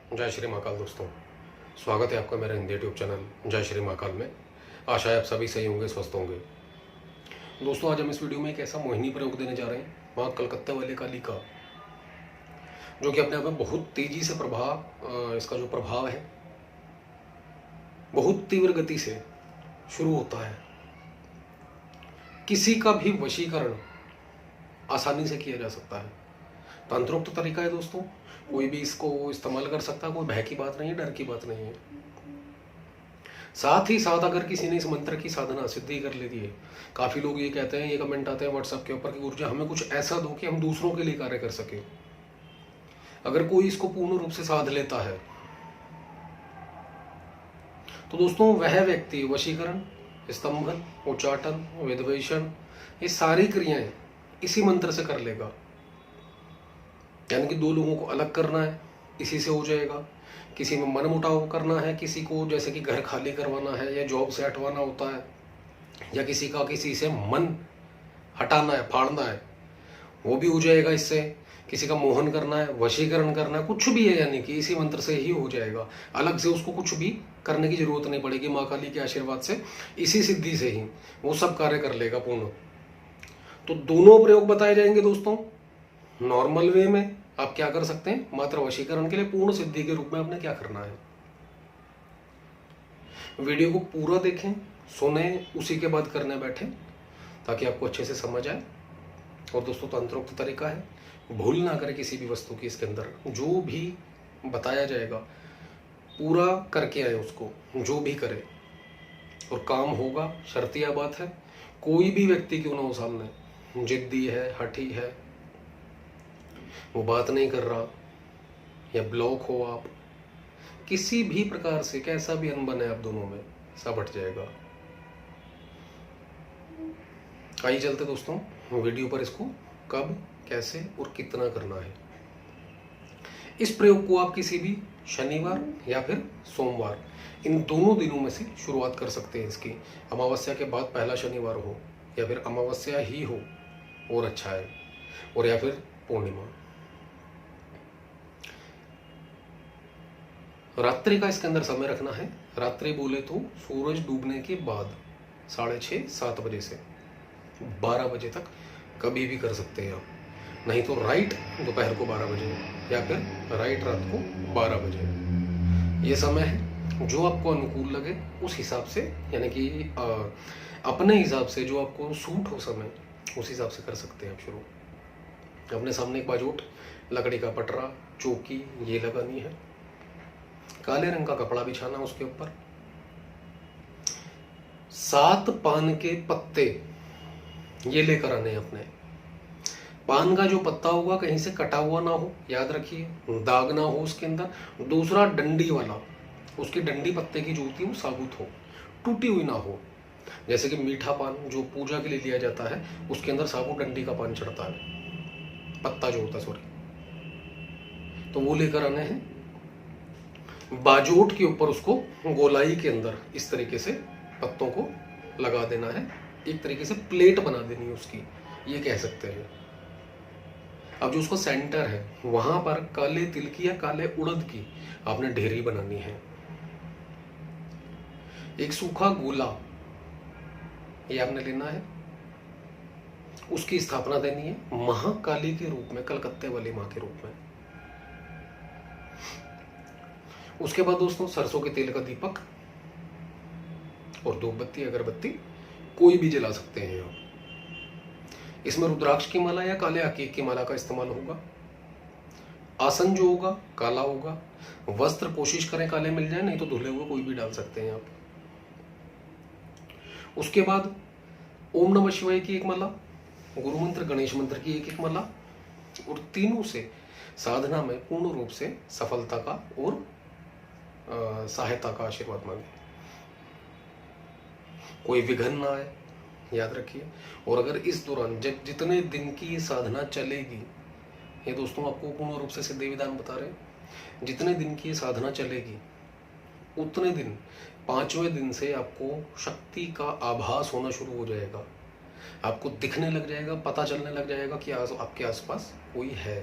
जय श्री महाकाल दोस्तों, स्वागत है आपका मेरा हिंदी यूट्यूब चैनल जय श्री महाकाल में। आशा है आप सभी सही होंगे, स्वस्थ होंगे। दोस्तों, आज हम इस वीडियो में एक ऐसा मोहिनी प्रयोग देने जा रहे हैं माँ कलकत्ते वाले काली का, जो कि अपने आप में बहुत तेजी से इसका जो प्रभाव है बहुत तीव्र गति से शुरू होता है। किसी का भी वशीकरण आसानी से किया जा सकता है। तंत्रोक्त तरीका है दोस्तों, कोई भी इसको इस्तेमाल कर सकता है, कोई भय की बात नहीं है, डर की बात नहीं है। साथ ही साथ अगर किसी ने इस मंत्र की साधना सिद्धि कर लेती है, काफी लोग ये कहते हैं, ये कमेंट आते हैं व्हाट्सएप के ऊपर कि गुरुजी हमें कुछ ऐसा दो कि हम दूसरों के लिए कार्य कर सके। अगर कोई इसको पूर्ण रूप से साध लेता है तो दोस्तों वह व्यक्ति वशीकरण, स्तंभन, उच्चाटन, वेदवेशन, ये सारी क्रियाएं इसी मंत्र से कर लेगा। यानी कि दो लोगों को अलग करना है, इसी से हो जाएगा। किसी में मन मुटाव करना है, किसी को जैसे कि घर खाली करवाना है या जॉब से हटवाना होता है, या किसी का किसी से मन हटाना है, फाड़ना है, वो भी हो जाएगा इससे। किसी का मोहन करना है, वशीकरण करना है, कुछ भी है, यानी कि इसी मंत्र से ही हो जाएगा। अलग से उसको कुछ भी करने की जरूरत नहीं पड़ेगी। माँ काली के आशीर्वाद से, इसी सिद्धि से ही वो सब कार्य कर लेगा पूर्ण। तो दोनों प्रयोग बताए जाएंगे दोस्तों। नॉर्मल वे में आप क्या कर सकते हैं, मात्र वशीकरण के लिए पूर्ण सिद्धि के रूप में आपने क्या करना है। वीडियो को पूरा देखें, सुने, उसी के बाद करने बैठे, ताकि आपको अच्छे से समझ आए। और दोस्तों, तंत्रोक्त तरीका है, भूल ना करें किसी भी वस्तु की। इसके अंदर जो भी बताया जाएगा पूरा करके आए उसको, जो भी करे और काम होगा। शर्तिया बात है, कोई भी व्यक्ति क्यों ना हो सामने, जिद्दी है, हठी है, वो बात नहीं कर रहा, या ब्लॉक हो आप, किसी भी प्रकार से कैसा भी अनबन है आप दोनों में, सब हट जाएगा। आइए चलते दोस्तों वीडियो पर, इसको कब, कैसे और कितना करना है। इस प्रयोग को आप किसी भी शनिवार या फिर सोमवार, इन दोनों दिनों में से शुरुआत कर सकते हैं इसकी। अमावस्या के बाद पहला शनिवार हो, या फिर अमावस्या ही हो और अच्छा है, और या फिर पूर्णिमा। रात्रि का इसके अंदर समय रखना है। रात्रि बोले तो सूरज डूबने के बाद 6:30-7 बजे से 12 बजे तक कभी भी कर सकते हैं आप। नहीं तो राइट दोपहर को 12 बजे, या फिर राइट रात को 12 बजे। ये समय है जो आपको अनुकूल लगे उस हिसाब से, यानी कि अपने हिसाब से जो आपको सूट हो समय, उस हिसाब से कर सकते हैं आप शुरू। अपने सामने एक बाजूट, लकड़ी का पटरा, चौकी ये लगानी है। काले रंग का कपड़ा बिछाना, उसके ऊपर 7 पान के पत्ते ये लेकर आने हैं अपने। पान का जो पत्ता होगा कहीं से कटा हुआ ना हो, याद रखिए, दाग ना हो उसके अंदर। दूसरा, डंडी वाला, उसकी डंडी पत्ते की जो होती है वो साबुत हो, टूटी हुई ना हो। जैसे कि मीठा पान जो पूजा के लिए लिया जाता है, उसके अंदर साबुत डंडी का पान चढ़ता है, पत्ता जो होता है, सॉरी, तो वो लेकर आने हैं। बाजोट के ऊपर उसको गोलाई के अंदर इस तरीके से पत्तों को लगा देना है। एक तरीके से प्लेट बना देनी है उसकी, ये कह सकते हैं। अब जो उसका सेंटर है, वहां पर काले तिल की या काले उड़द की आपने ढेरी बनानी है। एक सूखा गोला ये आपने लेना है, उसकी स्थापना देनी है महाकाली के रूप में, कलकत्ते वाली माँ के रूप में। उसके बाद दोस्तों, सरसों के तेल का दीपक और धूप बत्ती, अगरबत्ती कोई भी जला सकते हैं आप। इसमें रुद्राक्ष की माला या काले आकीक की माला का इस्तेमाल होगा। आसन जो होगा काला होगा। वस्त्र कोशिश करें काले मिल जाए, नहीं तो धुले हुए कोई भी डाल सकते हैं आप। उसके बाद ओम नमः शिवाय की एक माला, गुरु मंत्र, गणेश मंत्र की एक माला, और तीनों से साधना में पूर्ण रूप से सफलता का और सहायता का आशीर्वाद मांगे। कोई विघ्न ना आए, याद रखिए। और अगर इस दौरान जितने दिन की ये साधना चलेगी, ये दोस्तों आपको पूर्ण रूप से सिद्धि विधान बता रहे हैं, जितने दिन की ये साधना चलेगी उतने दिन, 5वें दिन से आपको शक्ति का आभास होना शुरू हो जाएगा। आपको दिखने लग जाएगा, पता चलने लग जाएगा कि आपके आसपास कोई है।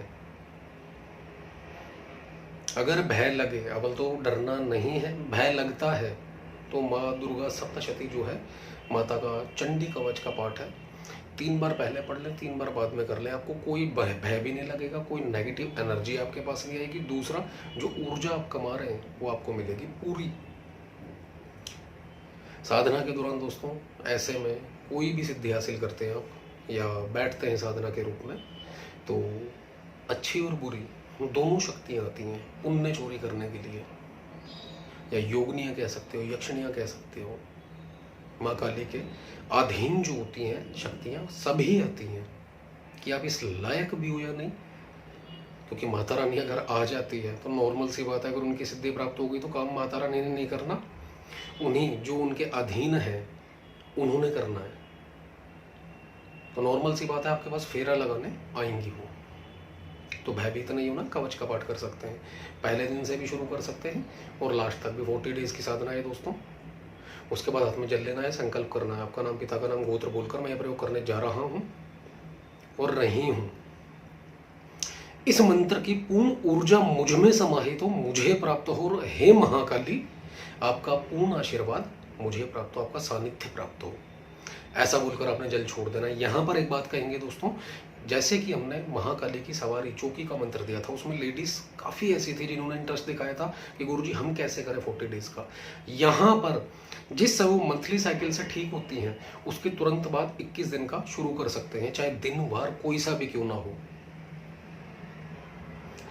अगर भय लगे, अवल तो डरना नहीं है, भय लगता है तो माँ दुर्गा सप्तशती जो है, माता का चंडी कवच का पाठ है, 3 बार पहले पढ़ लें, 3 बार बाद में कर लें। आपको कोई भय भी नहीं लगेगा, कोई नेगेटिव एनर्जी आपके पास नहीं आएगी। दूसरा, जो ऊर्जा आप कमा रहे हैं वो आपको मिलेगी पूरी। साधना के दौरान दोस्तों ऐसे में कोई भी सिद्धि हासिल करते हैं आप या बैठते हैं साधना के रूप में, तो अच्छी और बुरी दोनों शक्तियाँ आती हैं पुण्य चोरी करने के लिए, या योगनियाँ कह सकते हो, यक्षिणियाँ कह सकते हो। माँ काली के अधीन जो होती हैं शक्तियाँ सभी आती हैं कि आप इस लायक भी हो या नहीं, क्योंकि माता रानी अगर आ जाती है तो नॉर्मल सी बात है, अगर उनकी सिद्धि प्राप्त हो गई तो काम माता रानी ने नहीं करना, उन्हीं जो उनके अधीन है उन्होंने करना है। तो नॉर्मल सी बात है, आपके पास फेरा लगाने आएंगी वो, तो भयभीत नहीं होना, कवच का पाठ कर सकते हैं। पहले दिन से भी शुरू कर सकते हैं और लास्ट तक भी 40 डेज की साधना है दोस्तों। उसके बाद हाथ में जल लेना है, संकल्प करना है, आपका नाम, पिता का नाम, गोत्र बोलकर मैं यह प्रयोग करने जा रहा हूं और रही हूं। इस मंत्र की पूर्ण ऊर्जा मुझ में समाहित हो, मुझे प्राप्त हो, और हे महाकाली आपका पूर्ण आशीर्वाद मुझे प्राप्त हो, आपका सानिध्य प्राप्त हो, ऐसा बोलकर आपने जल छोड़ देना है। यहाँ पर एक बात कहेंगे दोस्तों, जैसे कि हमने महाकाली की सवारी चौकी का मंत्र दिया था, उसमें लेडीज काफ़ी ऐसी थी जिन्होंने इंटरेस्ट दिखाया था कि गुरुजी हम कैसे करें 40 डेज का। यहाँ पर जिस समय वो मंथली साइकिल से ठीक होती हैं उसके तुरंत बाद 21 दिन का शुरू कर सकते हैं, चाहे दिन वार कोई सा भी क्यों ना हो।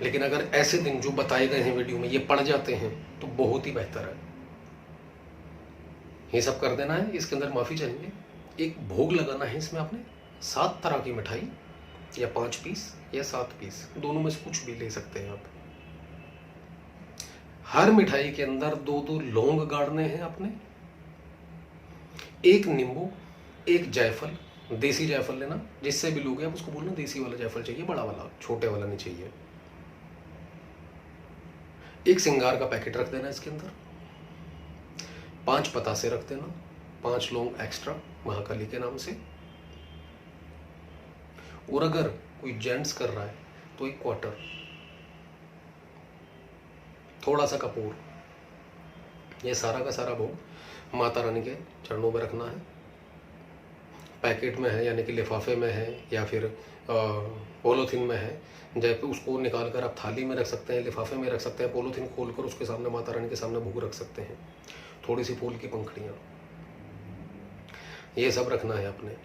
लेकिन अगर ऐसे दिन जो बताए गए हैं वीडियो में ये पड़ जाते हैं तो बहुत ही बेहतर है। ये सब कर देना है। इसके अंदर माफ़ी चाहिए, एक भोग लगाना है इसमें आपने 7 तरह की मिठाई, या 5 पीस या 7 पीस, दोनों में से कुछ भी ले सकते हैं आप। हर मिठाई के अंदर 2-2 लौंग गाड़ने हैं आपने, 1 नींबू, 1 जायफल, देसी जायफल लेना, जिससे भी लोगे आप उसको बोलना देसी वाला जायफल चाहिए, बड़ा वाला, छोटे वाला नहीं चाहिए। 1 सिंगार का पैकेट रख देना इसके अंदर, 5 पतासे रख देना, 5 लौंग एक्स्ट्रा महाकाली के नाम से, और अगर कोई जेंट्स कर रहा है तो 1 क्वार्टर, थोड़ा सा कपूर। ये सारा का सारा भोग माता रानी के चरणों में रखना है। पैकेट में है यानी कि लिफाफे में है या फिर पॉलीथीन में है, जैसे उसको निकाल कर आप थाली में रख सकते हैं, लिफाफे में रख सकते हैं, पॉलीथीन खोलकर उसके सामने माता रानी के सामने भोग रख सकते हैं। थोड़ी सी फूल की पंखड़ियाँ, ये सब रखना है आपने।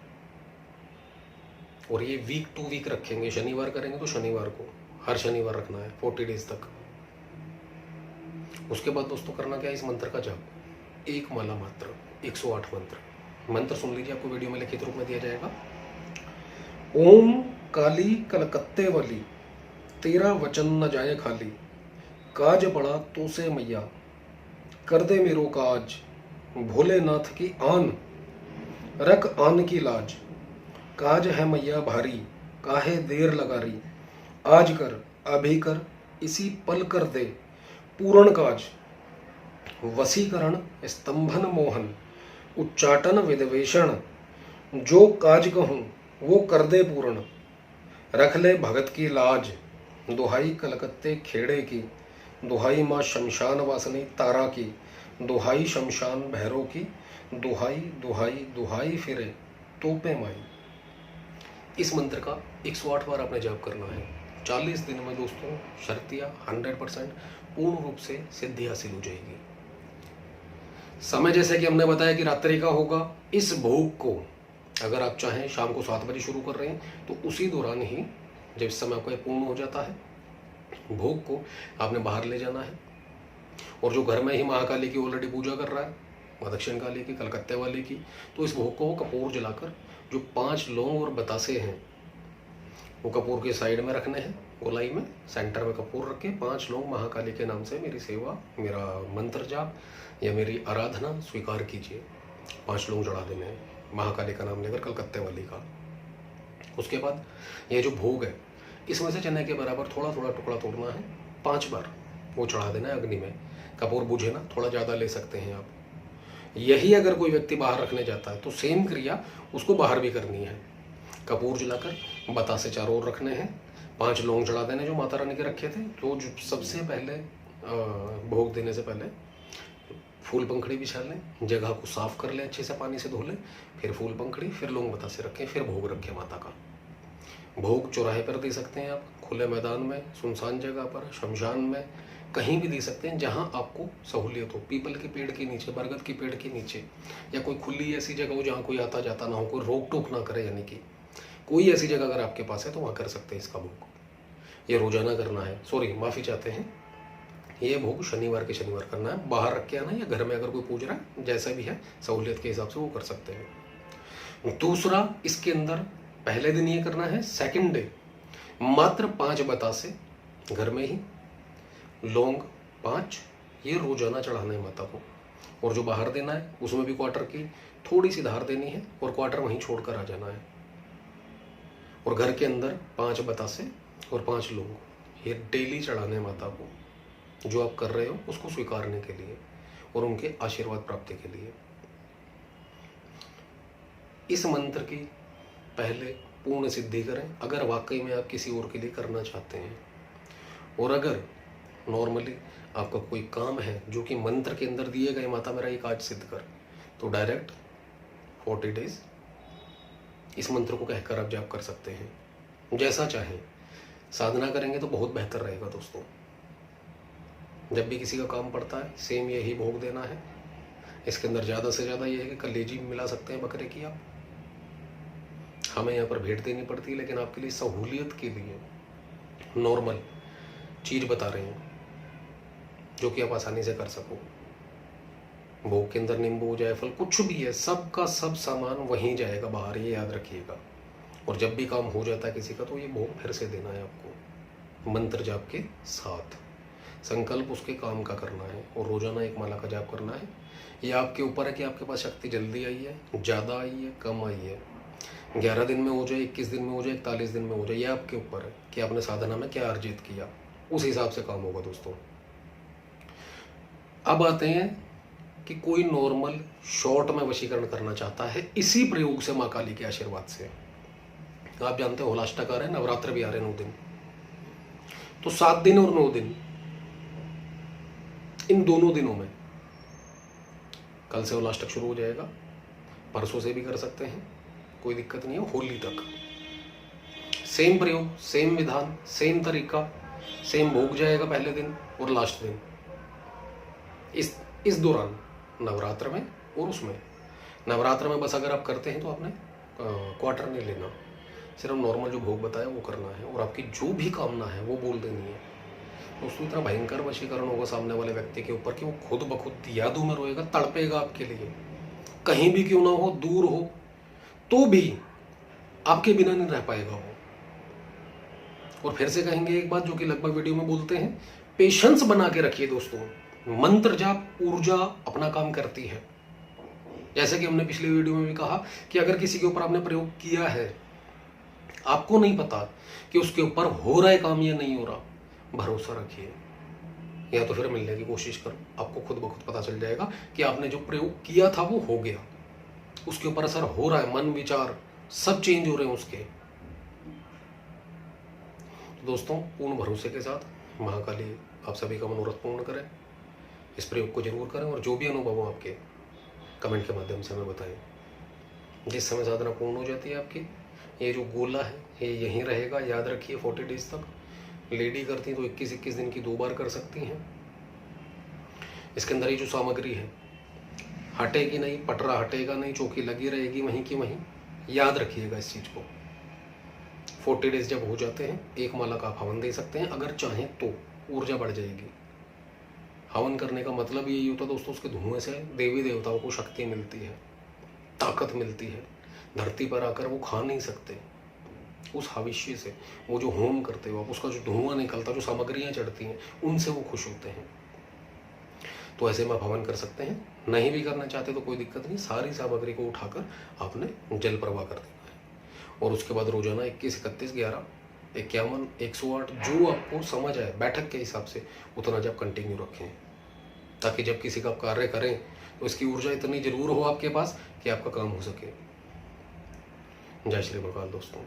और ये वीक टू वीक रखेंगे, शनिवार करेंगे तो शनिवार को, हर शनिवार रखना है 40 डेज तक। उसके बाद दोस्तों करना क्या है, इस मंत्र का जाप, 1 माला मात्र, 108 मंत्र सुन लीजिए, आपको वीडियो में लिखित रूप में दिया जाएगा। ओम काली कलकत्ते वाली, तेरा वचन न जाए खाली, काज पड़ा तो से मैया, कर दे मेरो काज, भोलेनाथ की आन, रख आन की लाज, काज है मैया भारी, काहे देर लगारी, आज कर अभी कर, इसी पल कर दे पूर्ण काज, वसीकरण स्तंभन मोहन, उच्चाटन विद्वेषण, जो काज कहूँ वो कर दे पूर्ण, रख ले भगत की लाज, दुहाई कलकत्ते खेड़े की, दुहाई माँ शमशान वासनी तारा की, दुहाई शमशान भैरव की, दुहाई दुहाई दुहाई फिरे तोपे माई। इस मंत्र का 108 बार आपने जाप करना है। 40 दिन में दोस्तों शर्तिया 100% पूर्ण रूप से सिद्धि हासिल हो जाएगी। समय जैसे कि हमने बताया कि रात्रि का होगा। इस भोग को अगर आप चाहें शाम को 7 बजे शुरू कर रहे हैं तो उसी दौरान ही जब इस समय आपको पूर्ण हो जाता है, भोग को आपने बाहर ले जाना है। और जो घर में ही महाकाली की ऑलरेडी पूजा कर रहा है, माँ दक्षिण काली की, कलकत्ते वाली की, तो इस भोग को कपूर जलाकर जो 5 लौंग और बतासे हैं वो कपूर के साइड में रखने हैं, गोलाई में सेंटर में कपूर रख के 5 लौंग महाकाली के नाम से मेरी सेवा, मेरा मंत्र जाप या मेरी आराधना स्वीकार कीजिए। 5 लौंग चढ़ा देने हैं महाकाली का नाम लेकर, कलकत्ते वाली का। उसके बाद ये जो भोग है इसमें से चने के बराबर थोड़ा थोड़ा टुकड़ा तोड़ना है, 5 बार वो चढ़ा देना है अग्नि में। कपूर बुझे ना, थोड़ा ज़्यादा ले सकते हैं आप। यही अगर कोई व्यक्ति बाहर रखने जाता है तो सेम क्रिया उसको बाहर भी करनी है। कपूर जलाकर बतासे चारों ओर रखने हैं, 5 लौंग चढ़ा देने जो माता रानी के रखे थे। तो जो सबसे पहले भोग देने से पहले फूल पंखड़ी बिछा लें, जगह को साफ कर लें, अच्छे से पानी से धो लें, फिर फूल पंखड़ी, फिर लौंग बतासे रखें, फिर भोग रखें माता का। भोग चौराहे पर दे सकते हैं आप, खुले मैदान में, सुनसान जगह पर, शमशान में, कहीं भी दे सकते हैं जहां आपको सहूलियत हो। पीपल के पेड़ के नीचे, बरगद के पेड़ के नीचे, या कोई खुली ऐसी जगह हो जहाँ कोई आता जाता ना हो, कोई रोक टोक ना करे, यानी कि कोई ऐसी जगह अगर आपके पास है तो वहाँ कर सकते हैं इसका भोग। ये रोजाना करना है, सॉरी माफ़ी चाहते हैं, ये भोग शनिवार के शनिवार करना है। बाहर रख के आना है या घर में अगर कोई पूज रहा है, जैसा भी है सहूलियत के हिसाब से वो कर सकते हैं। दूसरा, इसके अंदर पहले दिन ये करना है, सेकंड डे मात्र 5 बतासे घर में ही, लौंग 5, ये रोजाना चढ़ाना है माता को। और जो बाहर देना है उसमें भी क्वार्टर की थोड़ी सी धार देनी है और क्वार्टर वहीं छोड़कर आ जाना है। और घर के अंदर 5 बतासे और 5 लौंग, ये डेली चढ़ाने हैं माता को, जो आप कर रहे हो उसको स्वीकारने के लिए और उनके आशीर्वाद प्राप्ति के लिए। इस मंत्र की पहले पूर्ण सिद्धि करें अगर वाकई में आप किसी और के लिए करना चाहते हैं। और अगर नॉर्मली आपका कोई काम है जो कि मंत्र के अंदर दिए गए, माता मेरा ये काज सिद्ध कर, तो डायरेक्ट 40 डेज इस मंत्र को कहकर आप जाप कर सकते हैं, जैसा चाहें। साधना करेंगे तो बहुत बेहतर रहेगा दोस्तों। जब भी किसी का काम पड़ता है सेम यही भोग देना है। इसके अंदर ज़्यादा से ज़्यादा ये है कि कलेजी मिला सकते हैं बकरे की आप, हमें यहाँ पर भेंट देनी पड़ती है, लेकिन आपके लिए सहूलियत के लिए नॉर्मल चीज़ बता रहे हैं जो कि आप आसानी से कर सको। भोग के अंदर नींबू, जायफल, कुछ भी है, सब का सब सामान वहीं जाएगा बाहर, ये याद रखिएगा। और जब भी काम हो जाता है किसी का तो ये भोग फिर से देना है आपको, मंत्र जाप के साथ। संकल्प उसके काम का करना है और रोजाना 1 माला का जाप करना है। ये आपके ऊपर है कि आपके पास शक्ति जल्दी आई है, ज़्यादा आई है, कम आई है, 11 दिन में हो जाए, 21 दिन में हो जाए, 41 दिन में हो जाए, ये आपके ऊपर है कि आपने साधना में क्या अर्जित किया, उस हिसाब से काम होगा दोस्तों। अब आते हैं कि कोई नॉर्मल शॉर्ट में वशीकरण करना चाहता है इसी प्रयोग से, माँ काली के आशीर्वाद से। आप जानते हो होलाष्टक आ रहे हैं, नवरात्र भी आ रहे हैं 9 दिन, तो 7 दिन और 9 दिन, इन दोनों दिनों में, कल से होलाष्टक शुरू हो जाएगा, परसों से भी कर सकते हैं, कोई दिक्कत नहीं है, होली तक सेम प्रयोग, सेम विधान, सेम तरीका, सेम भोग जाएगा पहले दिन और लास्ट दिन। इस दौरान नवरात्र में और उसमें, नवरात्र में बस अगर आप करते हैं तो आपने क्वार्टर नहीं लेना, सिर्फ नॉर्मल जो भोग बताया वो करना है और आपकी जो भी कामना है वो बोल देनी है। दोस्तों इतना भयंकर वशीकरण होगा सामने वाले व्यक्ति के ऊपर कि वो खुद ब खुद यादों में रोएगा, तड़पेगा आपके लिए, कहीं भी क्यों ना हो, दूर हो तो भी आपके बिना नहीं रह पाएगा वो। और फिर से कहेंगे एक बात जो कि लगभग वीडियो में बोलते हैं, पेशेंस बना के रखिए दोस्तों। मंत्र जाप ऊर्जा अपना काम करती है। जैसे कि हमने पिछली वीडियो में भी कहा कि अगर किसी के ऊपर आपने प्रयोग किया है, आपको नहीं पता कि उसके ऊपर हो रहा है काम या नहीं हो रहा, भरोसा रखिए, या तो फिर मिलने की कोशिश करो, आपको खुद ब खुद पता चल जाएगा कि आपने जो प्रयोग किया था वो हो गया, उसके ऊपर असर हो रहा है, मन विचार सब चेंज हो रहे हैं उसके। तो दोस्तों पूर्ण भरोसे के साथ महाकाली आप सभी का मनोरथ पूर्ण करें, इस प्रयोग को जरूर करें और जो भी अनुभव हो आपके कमेंट के माध्यम से हमें बताएं। जिस समय साधना पूर्ण हो जाती है आपकी, ये जो गोला है ये यहीं रहेगा, याद रखिए 40 डेज तक। लेडी करती तो 21-21 दिन की 2 बार कर सकती हैं। इसके अंदर ये जो सामग्री है हटेगी नहीं, पटरा हटेगा नहीं, चौकी लगी रहेगी वहीं की वहीं, याद रखिएगा इस चीज़ को। 40 डेज जब हो जाते हैं 1 माला का आप हवन दे सकते हैं, अगर चाहें तो ऊर्जा बढ़ जाएगी। हवन करने का मतलब यही होता है दोस्तों, उसके धुएं से देवी देवताओं को शक्ति मिलती है, ताकत मिलती है। धरती पर आकर वो खा नहीं सकते, उस हविष्य से, वो जो होम करते हो आप, उसका जो धुआं निकलता, जो सामग्रियाँ चढ़ती हैं, उनसे वो खुश होते हैं। तो ऐसे में आप हवन कर सकते हैं। नहीं भी करना चाहते तो कोई दिक्कत नहीं, सारी सामग्री को उठाकर आपने जल प्रवाह कर देना है। और उसके बाद रोजाना 21, 31, 11, 51, 108 जो आपको समझ आए बैठक के हिसाब से उतना जब कंटिन्यू रखें, ताकि जब किसी का आप कार्य करें तो इसकी ऊर्जा इतनी जरूर हो आपके पास कि आपका काम हो सके। जय श्री भगवान दोस्तों।